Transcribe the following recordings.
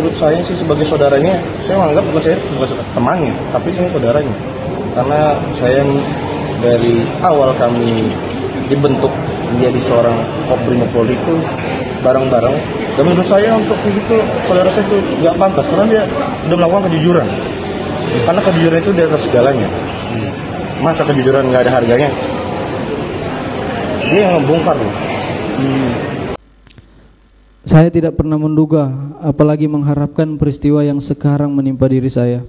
menurut saya sih sebagai saudaranya, saya menganggap bukan temannya, tapi saya saudaranya. Karena saya dari awal kami dibentuk menjadi seorang Kopbrimopolri itu bareng-bareng. Dan menurut saya untuk itu saudara saya itu nggak pantas karena dia sudah melakukan kejujuran. Karena kejujuran itu di atas segalanya. Masa kejujuran nggak ada harganya? Dia yang membongkar loh. Saya tidak pernah menduga, apalagi mengharapkan peristiwa yang sekarang menimpa diri saya.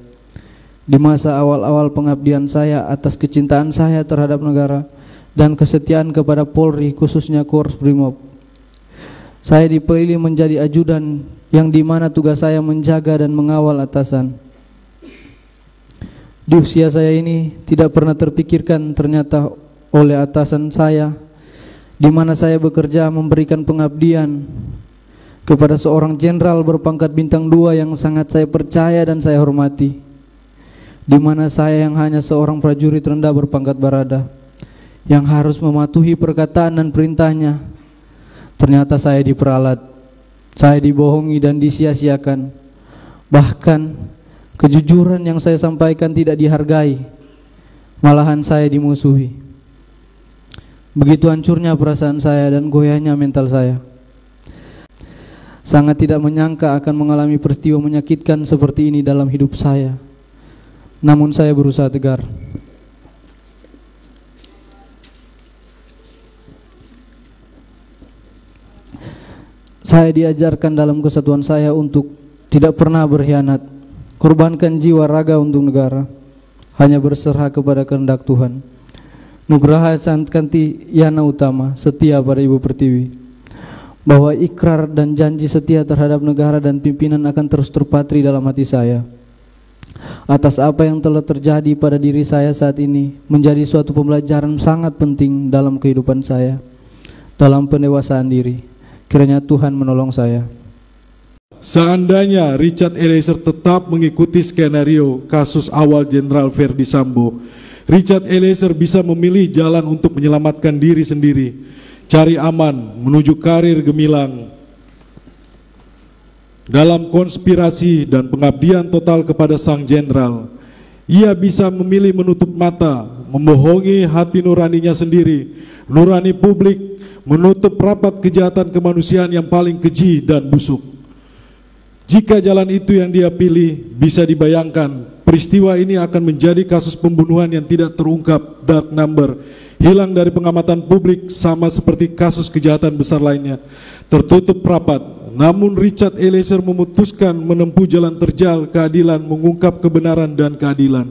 Di masa awal-awal pengabdian saya atas kecintaan saya terhadap negara dan kesetiaan kepada Polri, khususnya Korps Brimob, saya dipilih menjadi ajudan yang dimana tugas saya menjaga dan mengawal atasan. Di usia saya ini tidak pernah terpikirkan ternyata oleh atasan saya, di mana saya bekerja memberikan pengabdian kepada seorang jenderal berpangkat bintang 2 yang sangat saya percaya dan saya hormati, di mana saya yang hanya seorang prajurit rendah berpangkat barada yang harus mematuhi perkataan dan perintahnya. Ternyata saya diperalat, saya dibohongi dan disia-siakan. Bahkan kejujuran yang saya sampaikan tidak dihargai, malahan saya dimusuhi. Begitu hancurnya perasaan saya dan goyahnya mental saya. Sangat tidak menyangka akan mengalami peristiwa menyakitkan seperti ini dalam hidup saya. Namun saya berusaha tegar. Saya diajarkan dalam kesatuan saya untuk tidak pernah berkhianat, korbankan jiwa raga untuk negara, hanya berserah kepada kehendak Tuhan. Nugraha Sankanti Yana Utama, setia pada Ibu Pertiwi. Bahwa ikrar dan janji setia terhadap negara dan pimpinan akan terus terpatri dalam hati saya. Atas apa yang telah terjadi pada diri saya saat ini menjadi suatu pembelajaran sangat penting dalam kehidupan saya, dalam pendewasaan diri. Kiranya Tuhan menolong saya. Seandainya Richard Eliezer tetap mengikuti skenario kasus awal Jenderal Verdi Sambo, Richard Eliezer bisa memilih jalan untuk menyelamatkan diri sendiri, cari aman menuju karir gemilang. Dalam konspirasi dan pengabdian total kepada sang jenderal, ia bisa memilih menutup mata, membohongi hati nuraninya sendiri, nurani publik, menutup rapat kejahatan kemanusiaan yang paling keji dan busuk. Jika jalan itu yang dia pilih, bisa dibayangkan peristiwa ini akan menjadi kasus pembunuhan yang tidak terungkap, dark number, hilang dari pengamatan publik sama seperti kasus kejahatan besar lainnya, tertutup rapat. Namun Richard Eliezer memutuskan menempuh jalan terjal keadilan, mengungkap kebenaran dan keadilan.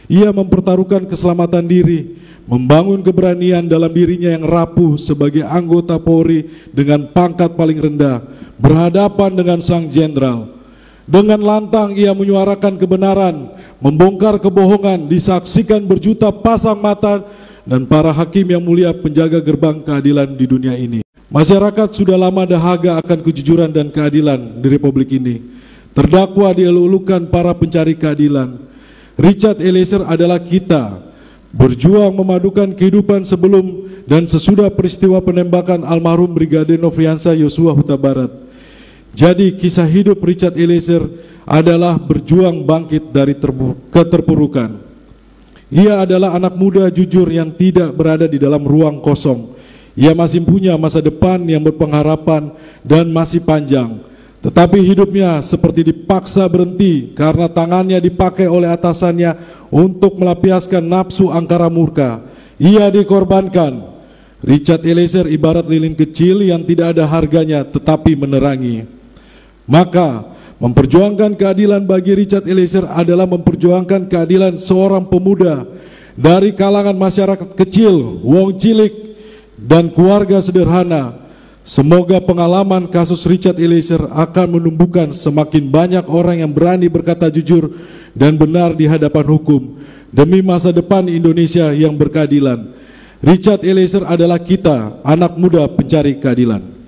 Ia mempertaruhkan keselamatan diri, membangun keberanian dalam dirinya yang rapuh sebagai anggota Polri dengan pangkat paling rendah, berhadapan dengan sang jenderal. Dengan lantang ia menyuarakan kebenaran, membongkar kebohongan, disaksikan berjuta pasang mata dan para hakim yang mulia penjaga gerbang keadilan di dunia ini. Masyarakat sudah lama dahaga akan kejujuran dan keadilan di Republik ini. Terdakwa dielulukan para pencari keadilan. Richard Eliezer adalah kita, berjuang memadukan kehidupan sebelum dan sesudah peristiwa penembakan almarhum Brigadir Nofriansah Yosua Huta Barat. Jadi kisah hidup Richard Eliezer adalah berjuang bangkit dari keterpurukan. Ia adalah anak muda jujur yang tidak berada di dalam ruang kosong. Ia masih punya masa depan yang berpengharapan dan masih panjang. Tetapi hidupnya seperti dipaksa berhenti karena tangannya dipakai oleh atasannya untuk melampiaskan nafsu angkara murka. Ia dikorbankan. Richard Eliezer ibarat lilin kecil yang tidak ada harganya tetapi menerangi. Maka memperjuangkan keadilan bagi Richard Eliezer adalah memperjuangkan keadilan seorang pemuda dari kalangan masyarakat kecil, wong cilik, dan keluarga sederhana. Semoga pengalaman kasus Richard Eliezer akan menumbuhkan semakin banyak orang yang berani berkata jujur dan benar di hadapan hukum demi masa depan Indonesia yang berkeadilan. Richard Eliezer adalah kita, anak muda pencari keadilan.